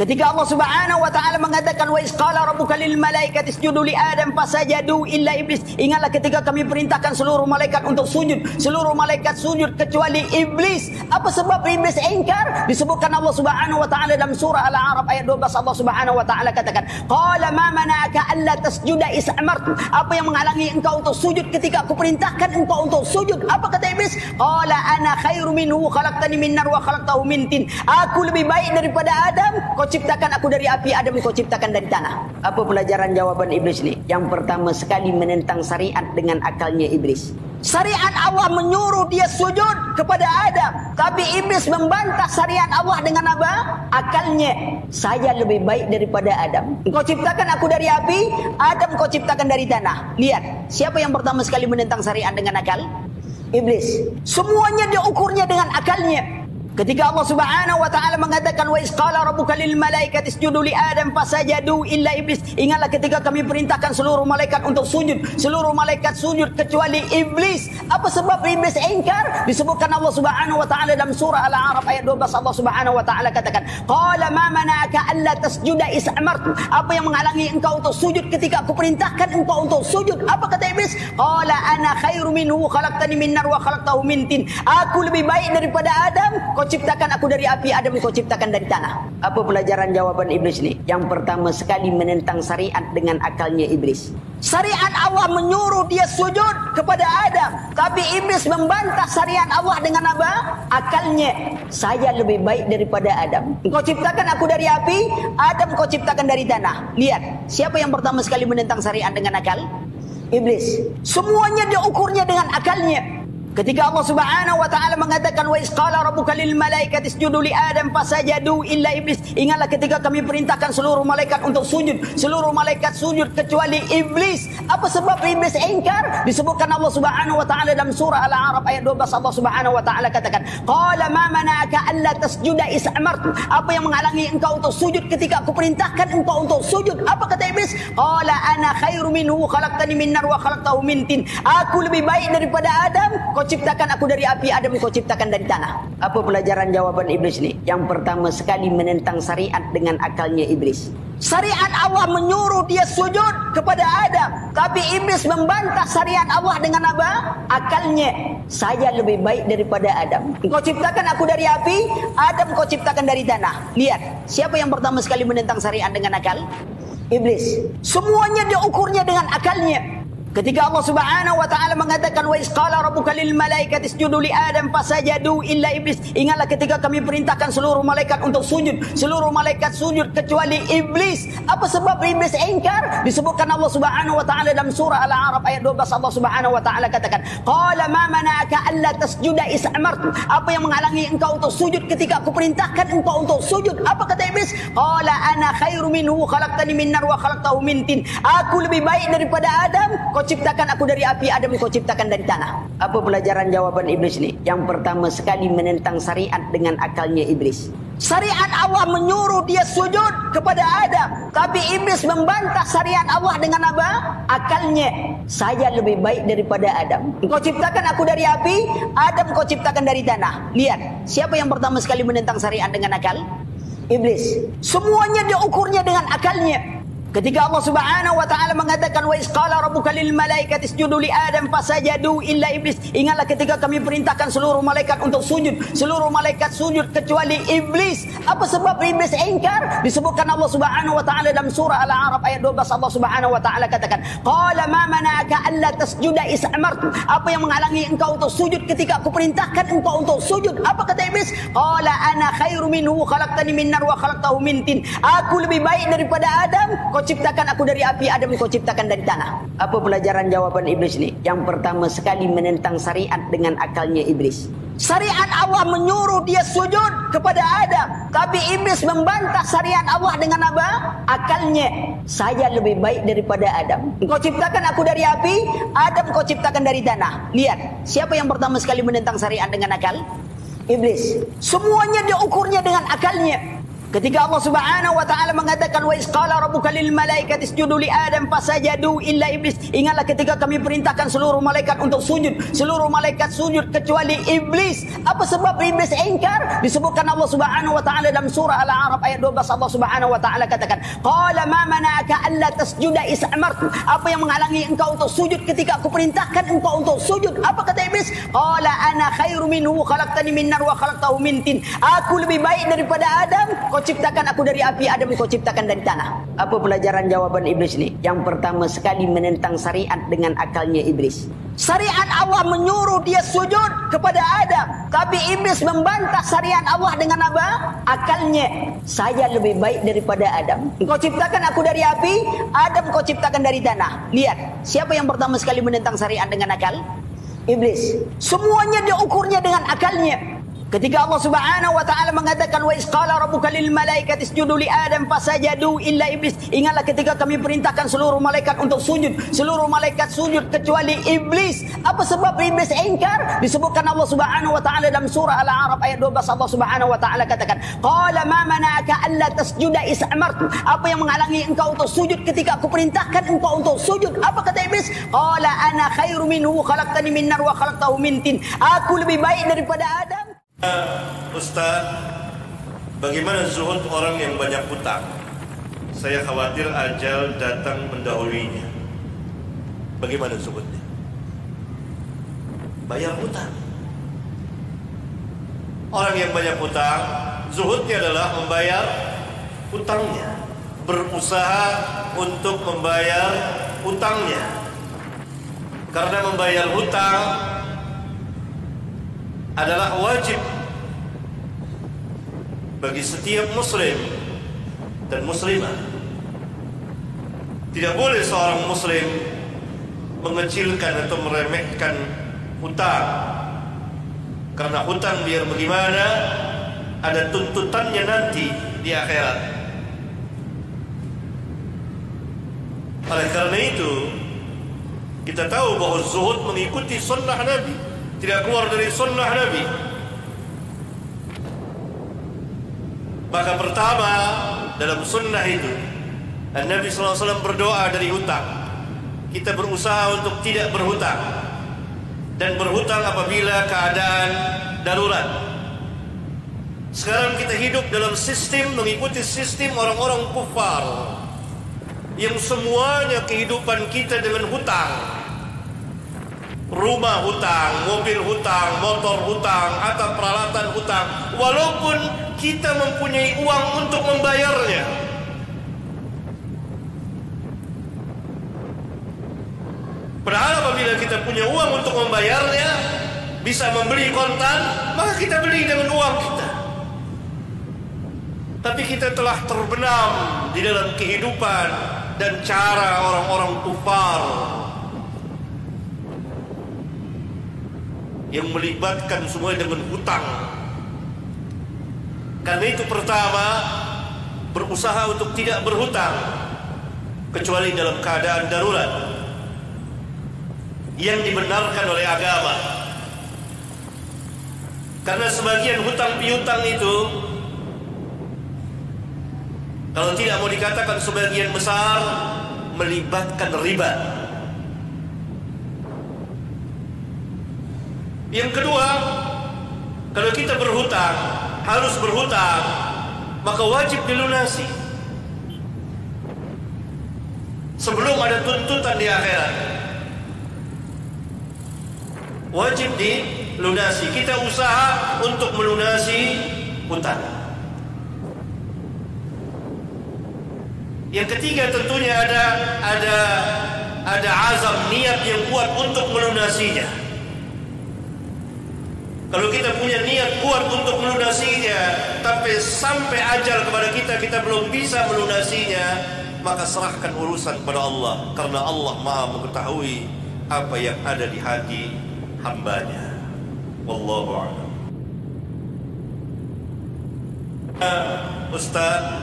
Ketika Allah Subhanahu wa taala mengatakan wa isqala rabbuka lil malaikati isjudu li adam fasajadu illa iblis. Ingatlah ketika kami perintahkan seluruh malaikat untuk sujud, seluruh malaikat sujud kecuali iblis. Apa sebab iblis ingkar? Disebutkan Allah Subhanahu wa taala dalam surah Al-A'raf ayat 12. Allah Subhanahu wa taala katakan, "Qala ma mana'aka alla tasjuda is amartu." Apa yang menghalangi engkau untuk sujud ketika aku perintahkan engkau untuk sujud? Apa kata iblis? Qala ana khairu minhu khalaqtani min nar wa khalaqtahu min tin. Aku lebih baik daripada Adam, kau ciptakan aku dari api, Adam kau ciptakan dari tanah. Apa pelajaran jawaban iblis ni? Yang pertama sekali menentang syariat dengan akalnya iblis. Syariat Allah menyuruh dia sujud kepada Adam, tapi iblis membantah syariat Allah dengan apa? Akalnya. Saya lebih baik daripada Adam. Kau ciptakan aku dari api, Adam kau ciptakan dari tanah. Lihat, siapa yang pertama sekali menentang syariat dengan akal? Iblis. Semuanya dia ukurnya dengan akalnya. Ketika Allah Subhanahu wa taala mengatakan wa isqala rabbuka lil malaikati isjudu li adam fasajadu illa iblis. Ingatlah ketika kami perintahkan seluruh malaikat untuk sujud, seluruh malaikat sujud kecuali iblis. Apa sebab iblis ingkar? Disebutkan Allah Subhanahu wa taala dalam surah Al-A'raf ayat 12. Allah Subhanahu wa taala katakan, "Qala ma mana'aka alla tasjuda is amartu." Apa yang menghalangi engkau untuk sujud ketika aku perintahkan engkau untuk sujud? Apa kata iblis? "Qala ana khairu minhu khalaqtani min nar wa khalaqtahu min tin." Aku lebih baik daripada Adam, kau ciptakan aku dari api, Adam kau ciptakan dari tanah. Apa pelajaran jawaban iblis ni? Yang pertama sekali menentang syariat dengan akalnya iblis. Syariat Allah menyuruh dia sujud kepada Adam, tapi iblis membantah syariat Allah dengan apa? Akalnya. Saya lebih baik daripada Adam. Kau ciptakan aku dari api, Adam kau ciptakan dari tanah. Lihat, siapa yang pertama sekali menentang syariat dengan akal? Iblis. Semuanya dia ukurnya dengan akalnya. Ketika Allah Subhanahu wa taala mengatakan wa isqala rabbuka lil malaikati isjudu li adam fasajadu illa iblis. Ingatlah ketika kami perintahkan seluruh malaikat untuk sujud, seluruh malaikat sujud kecuali iblis. Apa sebab iblis ingkar? Disebutkan Allah Subhanahu wa taala dalam surah Al-A'raf ayat 12. Allah Subhanahu wa taala katakan, "Qala ma mana'aka alla tasjuda is amartu." Apa yang menghalangi engkau untuk sujud ketika aku perintahkan engkau untuk sujud? Apa kata iblis? "Qala ana khairu minhu khalaqtani min nar wa khalaqtahu min tin." Aku lebih baik daripada Adam, kau ciptakan aku dari api, Adam kau ciptakan dari tanah. Apa pelajaran jawaban iblis ni? Yang pertama sekali menentang syariat dengan akalnya iblis. Syariat Allah menyuruh dia sujud kepada Adam, tapi iblis membantah syariat Allah dengan apa? Akalnya. Saya lebih baik daripada Adam. Kau ciptakan aku dari api, Adam kau ciptakan dari tanah. Lihat, siapa yang pertama sekali menentang syariat dengan akal? Iblis. Semuanya dia ukurnya dengan akalnya. Ketika Allah Subhanahu wa taala mengatakan wa isqala rabbuka lil malaikati isjudu li adam fasajadu illa iblis. Ingatlah ketika kami perintahkan seluruh malaikat untuk sujud, seluruh malaikat sujud kecuali iblis. Apa sebab iblis ingkar? Disebutkan Allah Subhanahu wa taala dalam surah Al-A'raf ayat 12. Allah Subhanahu wa taala katakan, "Qala ma mana'aka alla tasjuda is amartu." Apa yang menghalangi engkau untuk sujud ketika aku perintahkan engkau untuk sujud? Apa kata iblis? "Qala ana khairu minhu khalaqtani min nar wa khalaqtahu min tin." Aku lebih baik daripada Adam, kau ciptakan aku dari api, Adam kau ciptakan dari tanah. Apa pelajaran jawaban iblis ni? Yang pertama sekali menentang syariat dengan akalnya iblis. Syariat Allah menyuruh dia sujud kepada Adam, tapi iblis membantah syariat Allah dengan apa? Akalnya. Saya lebih baik daripada Adam. Kau ciptakan aku dari api, Adam kau ciptakan dari tanah. Lihat, siapa yang pertama sekali menentang syariat dengan akal? Iblis. Semuanya dia ukurnya dengan akalnya. Ketika Allah Subhanahu wa taala mengatakan wa isqala rabbuka lil malaikati isjudu li adam fasajadu illa iblis. Ingatlah ketika kami perintahkan seluruh malaikat untuk sujud, seluruh malaikat sujud kecuali iblis. Apa sebab iblis ingkar? Disebutkan Allah Subhanahu wa taala dalam surah Al-A'raf ayat 12. Allah Subhanahu wa taala katakan, "Qala ma mana'aka alla tasjuda is amartu." Apa yang menghalangi engkau untuk sujud ketika aku perintahkan engkau untuk sujud? Apa kata iblis? "Qala ana khairu minhu khalaqtani min nar wa khalaqtahu min tin." Aku lebih baik daripada Adam, kau ciptakan aku dari api, Adam kau ciptakan dari tanah. Apa pelajaran jawaban iblis ni? Yang pertama sekali menentang syariat dengan akalnya iblis. Syariat Allah menyuruh dia sujud kepada Adam, tapi iblis membantah syariat Allah dengan apa? Akalnya. Saya lebih baik daripada Adam. Kau ciptakan aku dari api, Adam kau ciptakan dari tanah. Lihat, siapa yang pertama sekali menentang syariat dengan akal? Iblis. Semuanya dia ukurnya dengan akalnya. Ketika Allah Subhanahu wa taala mengatakan wa isqala rabbuka lil malaikati isjudu li Adam fasajadu illa iblis. Ingatlah ketika kami perintahkan seluruh malaikat untuk sujud, seluruh malaikat sujud kecuali iblis. Apa sebab iblis ingkar? Disebutkan Allah Subhanahu wa taala dalam surah Al-A'raf ayat 12. Allah Subhanahu wa taala katakan, "Qala ma mana'aka alla tasjuda is amartu." Apa yang menghalangi engkau untuk sujud ketika aku perintahkan engkau untuk sujud? Apa kata iblis? Qala ana khairu minhu khalaqtani min nar wa khalaqtahu min tin. Aku lebih baik daripada Adam. Kau ciptakan aku dari api, Adam kau ciptakan dari tanah. Apa pelajaran jawaban iblis ini? Yang pertama sekali menentang syariat dengan akalnya iblis. Syariat Allah menyuruh dia sujud kepada Adam, tapi iblis membantah syariat Allah dengan apa? Akalnya. Saya lebih baik daripada Adam. Kau ciptakan aku dari api, Adam kau ciptakan dari tanah. Lihat, siapa yang pertama sekali menentang syariat dengan akal? Iblis. Semuanya diukurnya dengan akalnya. Ketika Allah Subhanahu wa taala mengatakan wa isqala rabbuka lil malaikati isjudu li Adam fasajadu illa iblis. Ingatlah ketika kami perintahkan seluruh malaikat untuk sujud, seluruh malaikat sujud kecuali iblis. Apa sebab iblis ingkar? Disebutkan Allah Subhanahu wa taala dalam surah Al-A'raf ayat 12. Allah Subhanahu wa taala katakan, "Qala ma mana'aka alla tasjuda is amartu." Apa yang menghalangi engkau untuk sujud ketika aku perintahkan engkau untuk sujud? Apa kata iblis? "Qala ana khairu minhu khalaqtani min nar wa khalaqtahu min tin." Aku lebih baik daripada Adam. Ustaz, bagaimana zuhud orang yang banyak hutang? Saya khawatir ajal datang mendahulunya. Bagaimana zuhudnya? Bayar hutang. Orang yang banyak hutang, zuhudnya adalah membayar hutangnya, berusaha untuk membayar hutangnya. Karena membayar hutang adalah wajib bagi setiap muslim dan muslimah. Tidak boleh seorang muslim mengecilkan atau meremehkan hutang, karena hutang biar bagaimana ada tuntutannya nanti di akhirat. Oleh karena itu kita tahu bahwa zuhud mengikuti sunnah Nabi, tidak keluar dari sunnah Nabi. Maka pertama dalam sunnah itu Nabi SAW berdoa dari hutang. Kita berusaha untuk tidak berhutang, dan berhutang apabila keadaan darurat. Sekarang kita hidup dalam sistem mengikuti sistem orang-orang kufar yang semuanya kehidupan kita dengan hutang. Rumah hutang, mobil hutang, motor hutang, atau peralatan hutang, walaupun kita mempunyai uang untuk membayarnya. Padahal apabila kita punya uang untuk membayarnya, bisa membeli kontan, maka kita beli dengan uang kita. Tapi kita telah terbenam di dalam kehidupan dan cara orang-orang kufar yang melibatkan semua dengan hutang. Karena itu pertama, berusaha untuk tidak berhutang kecuali dalam keadaan darurat yang dibenarkan oleh agama. Karena sebagian hutang piutang itu, kalau tidak mau dikatakan sebagian besar, melibatkan riba. Yang kedua, kalau kita berhutang, harus berhutang, maka wajib dilunasi sebelum ada tuntutan di akhirat. Wajib dilunasi. Kita usaha untuk melunasi hutang. Yang ketiga tentunya ada azam, niat yang kuat untuk melunasinya. Kalau kita punya niat kuat untuk melunasinya, tapi sampai ajal kepada kita belum bisa melunasinya, maka serahkan urusan pada Allah, karena Allah Maha mengetahui apa yang ada di hati hambanya. Wallahu a'lam. Ustaz,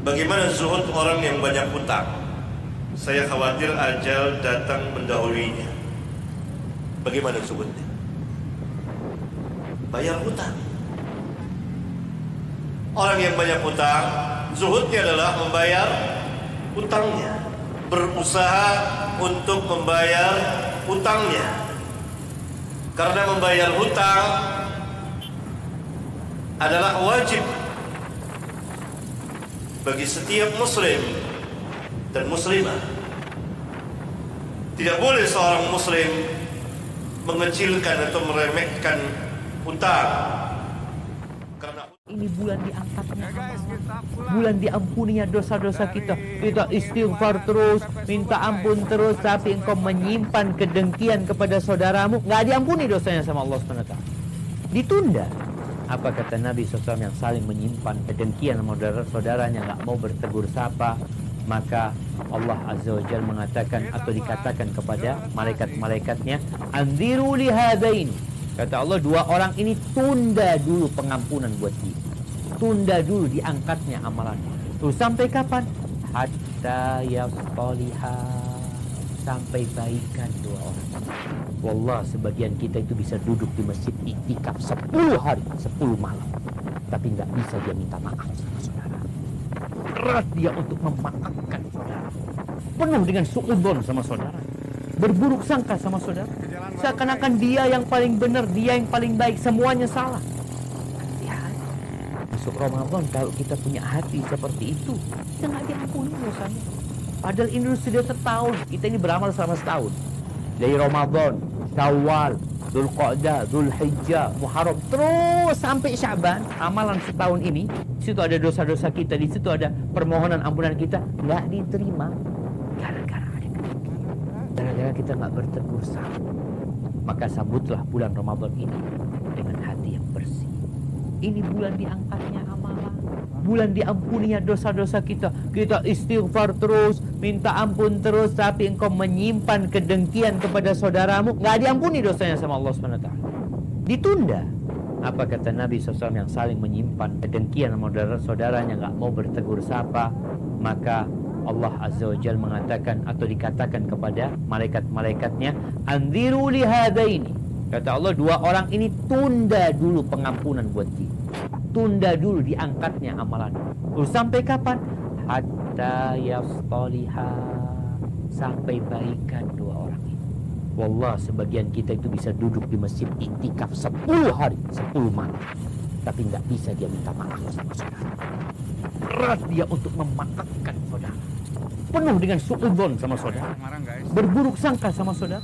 bagaimana zuhud orang yang banyak hutang? Saya khawatir ajal datang mendahulunya. Bagaimana zuhudnya? Bayar hutang. Orang yang banyak hutang, zuhudnya adalah membayar hutangnya, berusaha untuk membayar hutangnya. Karena membayar hutang adalah wajib bagi setiap muslim dan muslimah. Tidak boleh seorang muslim mengecilkan atau meremehkan hutang. Karena ini bulan diangkatnya bulan diampuninya dosa-dosa kita. Kita istighfar terus, minta ampun terus, tapi engkau menyimpan kedengkian kepada saudaramu, nggak diampuni dosanya sama Allah SWT. Ditunda. Apa kata Nabi SAW yang saling menyimpan kedengkian sama saudaranya, nggak mau bertegur sapa, maka Allah Azza wa Jalla mengatakan atau dikatakan kepada malaikat-malaikatnya, anziru li hadain. Kata Allah, dua orang ini tunda dulu pengampunan buat dia. Tunda dulu diangkatnya amalannya. Terus sampai kapan? Hatta yastaliha. Sampai baikan dua orang. Wallah, sebagian kita itu bisa duduk di masjid iktikaf 10 hari, 10 malam. Tapi nggak bisa dia minta maaf sama saudara. Berat dia untuk memaafkan saudara. Penuh dengan suudzon sama saudara. Berburuk sangka sama saudara. Seakan-akan dia yang paling benar, dia yang paling baik, semuanya salah. Hati-hati. Masuk Ramadan kalau kita punya hati seperti itu, kita nggak diampuni dosanya. Padahal ini sudah setahun, kita ini beramal selama setahun. Dari Ramadan, Syawal, Dzulqa'dah, Dzulhijjah, Muharram, terus sampai Sya'ban, amalan setahun ini, di situ ada dosa-dosa kita, di situ ada permohonan ampunan kita, nggak diterima. Gara-gara kita nggak bertegur sapa. Maka sambutlah bulan Ramadan ini dengan hati yang bersih. Ini bulan diangkatnya amalan, bulan diampuninya dosa-dosa kita. Kita istighfar terus, minta ampun terus, tapi engkau menyimpan kedengkian kepada saudaramu, nggak diampuni dosanya sama Allah SWT. Ditunda. Apa kata Nabi SAW yang saling menyimpan kedengkian sama saudaranya, nggak mau bertegur sapa, maka Allah Azza wa Jalla mengatakan atau dikatakan kepada malaikat-malaikatnya, anziru li hadaini. Kata Allah, dua orang ini tunda dulu pengampunan buat dia. Tunda dulu diangkatnya amalannya. Terus sampai kapan? Hatta yastaliha. Sampai baikan dua orang ini. Wallah, sebagian kita itu bisa duduk di masjid iktikaf 10 hari, 10 malam. Tapi nggak bisa dia minta maaf sama saudara. Berat dia untuk memaafkan saudara. Penuh dengan suudzon sama saudara. Berburuk sangka sama saudara.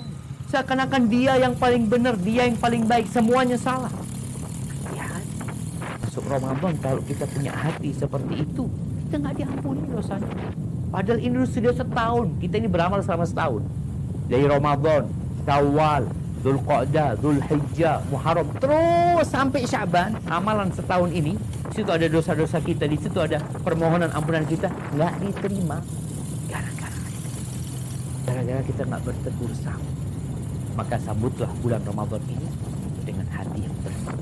Seakan-akan dia yang paling benar, dia yang paling baik, semuanya salah. Hati-hati. Masuk Ramadan kalau kita punya hati seperti itu, kita nggak diampuni dosanya. Padahal ini sudah setahun, kita ini beramal selama setahun. Dari Ramadan, Syawal, Dzulqa'dah, Dzulhijjah, Muharram, terus sampai Sya'ban, amalan setahun ini, di situ ada dosa-dosa kita, di situ ada permohonan ampunan kita, nggak diterima. Gara-gara kita nggak bertegur sapa. Maka sambutlah bulan Ramadan ini dengan hati yang bersih.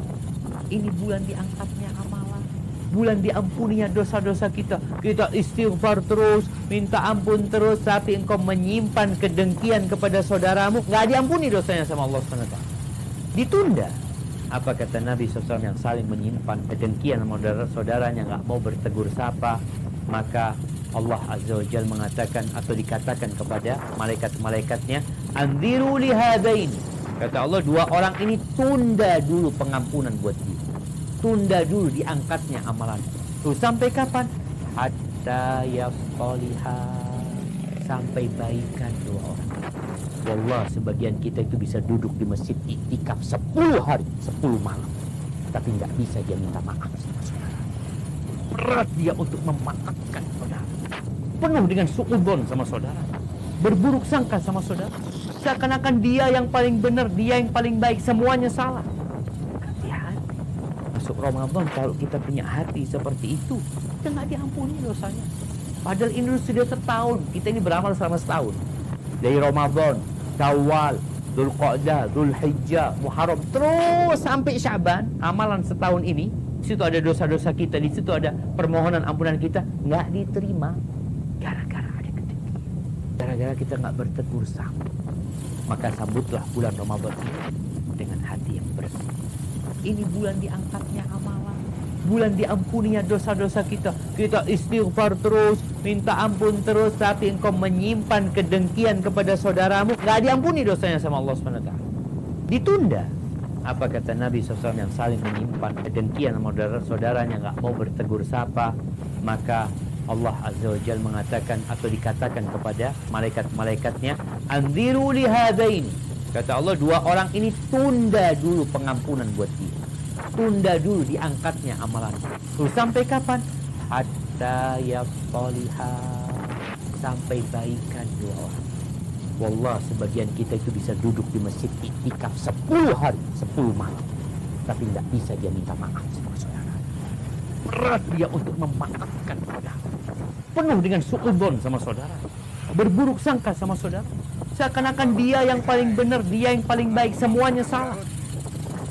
Ini bulan diangkatnya amalan, bulan diampuninya dosa-dosa kita. Kita istighfar terus, minta ampun terus, tapi engkau menyimpan kedengkian kepada saudaramu, nggak diampuni dosanya sama Allah SWT. Ditunda. Apa kata Nabi SAW yang saling menyimpan kedengkian sama saudaranya, nggak mau bertegur sapa, maka Allah Azza wa Jalla mengatakan atau dikatakan kepada malaikat-malaikatnya, anziru li hadain. Kata Allah, dua orang ini tunda dulu pengampunan buat dia. Tunda dulu diangkatnya amalan. Terus sampai kapan? Hatta yastaliha. Sampai baikan dua orang. Wallah, sebagian kita itu bisa duduk di masjid iktikaf 10 hari, 10 malam. Tapi nggak bisa dia minta maaf sama saudara. Berat dia untuk memaafkan saudara. Penuh dengan suudzon sama saudara. Berburuk sangka sama saudara. Seakan-akan dia yang paling benar, dia yang paling baik, semuanya salah. Hati-hati. Masuk Ramadan kalau kita punya hati seperti itu, kita nggak diampuni dosanya. Padahal ini sudah setahun, kita ini beramal selama setahun. Dari Ramadan, Syawal, Dzulqa'dah, Dzulhijjah, Muharram, terus sampai Sya'ban, amalan setahun ini, di situ ada dosa-dosa kita, di situ ada permohonan ampunan kita, nggak diterima. Gara-gara ada kedengkian. Gara-gara kita nggak bertegur sapa. Maka sambutlah bulan Ramadan ini dengan hati yang bersih. Ini bulan diangkatnya amalan, bulan diampuninya dosa-dosa kita. Kita istighfar terus, minta ampun terus, tapi engkau menyimpan kedengkian kepada saudaramu, nggak diampuni dosanya sama Allah SWT. Ditunda. Apa kata Nabi SAW yang saling menyimpan kedengkian sama saudaranya, nggak mau bertegur sapa, maka Allah Azza wa Jalla mengatakan atau dikatakan kepada malaikat-malaikatnya, anziru li hadaini. Kata Allah, dua orang ini tunda dulu pengampunan buat dia. Tunda dulu diangkatnya amalan. Terus sampai kapan? Hatta yaqaliha, sampai baikan dua orang. Wallah, sebagian kita itu bisa duduk di masjid iktikaf 10 hari, 10 malam, tapi tidak bisa dia minta maaf sama saudara. Berat dia untuk memaafkan saudara. Penuh dengan suudzon sama saudara. Berburuk sangka sama saudara. Seakan-akan dia yang paling benar, dia yang paling baik, semuanya salah.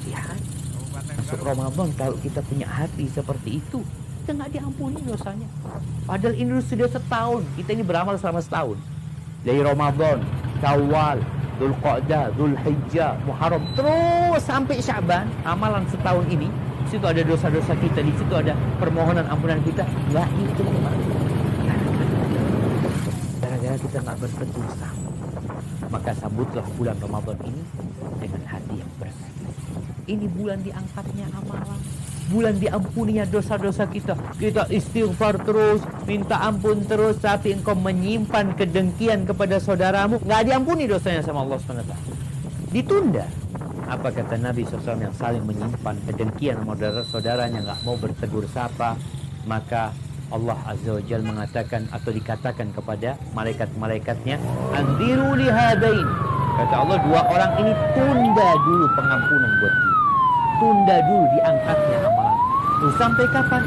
Lihat, masuk Ramadan kalau kita punya hati seperti itu, kita nggak diampuni dosanya. Padahal ini sudah setahun, kita ini beramal selama setahun. Dari Ramadan, Syawal, Dzulqa'dah, Dzulhijjah, Muharram, terus sampai Sya'ban, amalan setahun ini. Di situ ada dosa-dosa kita, di situ ada permohonan ampunan kita, nggak diterima. Gara-gara kita nggak bertegur sapa. Maka sambutlah bulan Ramadan ini dengan hati yang bersih. Ini bulan diangkatnya amalan, bulan diampuninya dosa-dosa kita. Kita istighfar terus, minta ampun terus, tapi engkau menyimpan kedengkian kepada saudaramu, nggak diampuni dosanya sama Allah SWT. Ditunda. Apa kata Nabi SAW yang saling menyimpan kedengkian sama saudaranya, nggak mau bertegur sapa, maka Allah Azza wa Jalla mengatakan atau dikatakan kepada malaikat-malaikatnya, anziru li hadain. Kata Allah, dua orang ini tunda dulu pengampunan buat dia. Tunda dulu diangkatnya amalan. Terus sampai kapan?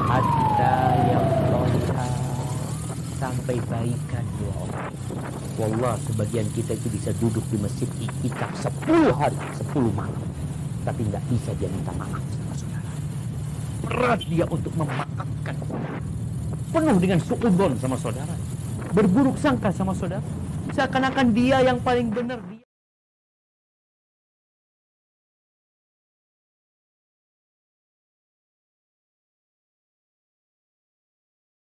Hatta yaqaliha, sampai baikan dua orang. Wallah, sebagian kita itu bisa duduk di masjid iktikaf 10 hari, 10 malam, tapi nggak bisa dia minta maaf sama saudara. Berat dia untuk memaafkan saudara. Penuh dengan suudzon sama saudara. Berburuk sangka sama saudara. Seakan-akan dia yang paling benar.